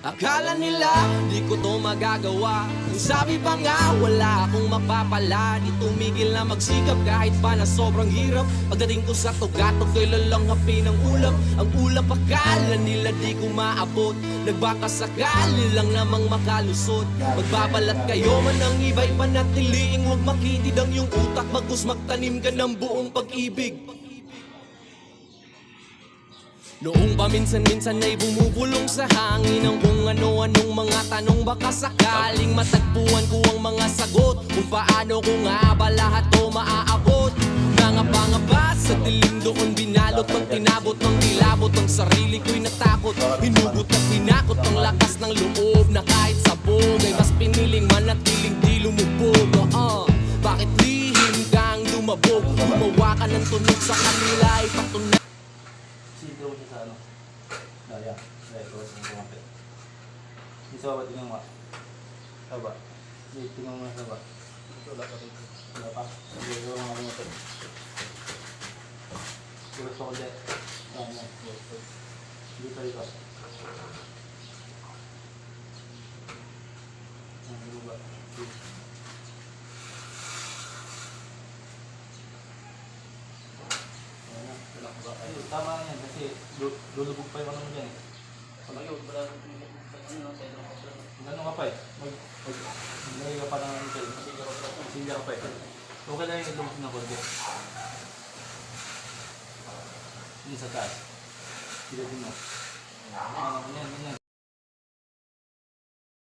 Akala nila di ko to magagawa. Kung sabi pa nga wala akong mapapala, di tumigil na magsikap kahit pa na sobrang hirap. Pagdating ko sa tugatok ko'y lalanghapin ang ulap. Ang ulap akala nila di ko maabot. Nagbaka sakali lang namang makalusot. Magbabalat kayo man ang iba'y panatiliing huwag makitid ang iyong utak, bagkus magtanim ka ng buong pag-ibig. Noong paminsan-minsan ay bumubulong sa hangin ang kung ano-anong mga tanong, baka sakaling matagpuan ko ang mga sagot kung paano ko nga ba lahat to maaabot. Nangapa-ngapa sa dilim doon binalot, pag tinabot ng kilabot ang sarili ko'y natakot. Hinugot at pinakot ang lakas ng loob na kahit sabog ay mas piniling manatiling di lumubog. Bakit lihim kang lumabog? Gumawa ka ng tunog sa kanila ay patunay. Sintro siya sa ano? Daya. Daya ko sa kumapit. Di sa baba, tingnan mo. Sa baba. Di, tingnan mo sa baba. Wala pa rin. Wala pa. Hindi, wala mga kumapit. Gulat pa ko dyan. Dami. Dito, dito. Ang baba. Ayun, tama yan kasi lulubog pa yung ano mo dyan eh. Gano'n ka pa eh. Maglagay ka pa ng ano dyan. Silya ka pa eh. Okay lang yung lubog na konti. Yun sa taas. Sila din mo. Yan, yan.